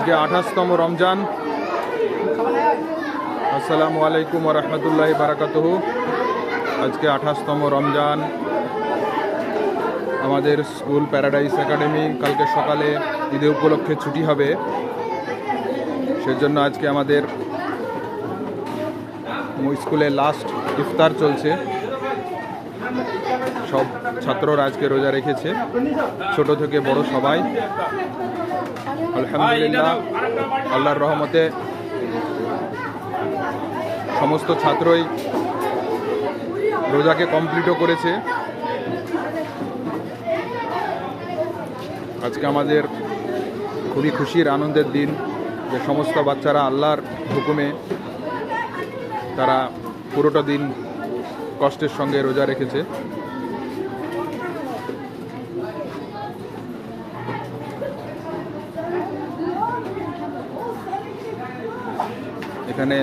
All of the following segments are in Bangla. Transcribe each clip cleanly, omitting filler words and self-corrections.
আজকে 28তম রমজান। আসসালামু আলাইকুম ওয়া রাহমাতুল্লাহি ওয়া বারাকাতুহু। আজকে 28তম রমজান। আমাদের স্কুল প্যারাডাইস একাডেমি কালকে সকালে ঈদের উপলক্ষে ছুটি হবে, সেজন্য আজকে আমাদের স্কুলে লাস্ট ইফতার চলছে। সব ছাত্ররা আজকে রোজা রেখেছে, ছোট থেকে বড় সবাই। আলহামদুলিল্লাহ, আল্লাহর রহমতে সমস্ত ছাত্রই রোজাকে কমপ্লিটও করেছে। আজকে আমাদের খুবই খুশির আনন্দের দিন যে সমস্ত বাচ্চারা আল্লাহর হুকুমে তারা পুরোটা দিন কষ্টের সঙ্গে রোজা রেখেছে। এখানে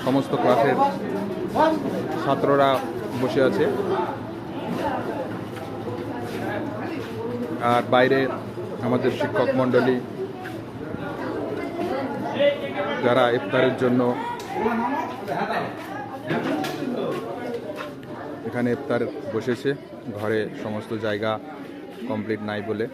সমস্ত ক্লাসের ছাত্ররা বসে আছে, আর বাইরে আমাদের শিক্ষক মণ্ডলী যারা ইফতারের জন্য এখানে ইফতার বসেছে। ঘরে সমস্ত জায়গা কমপ্লিট নাই বলে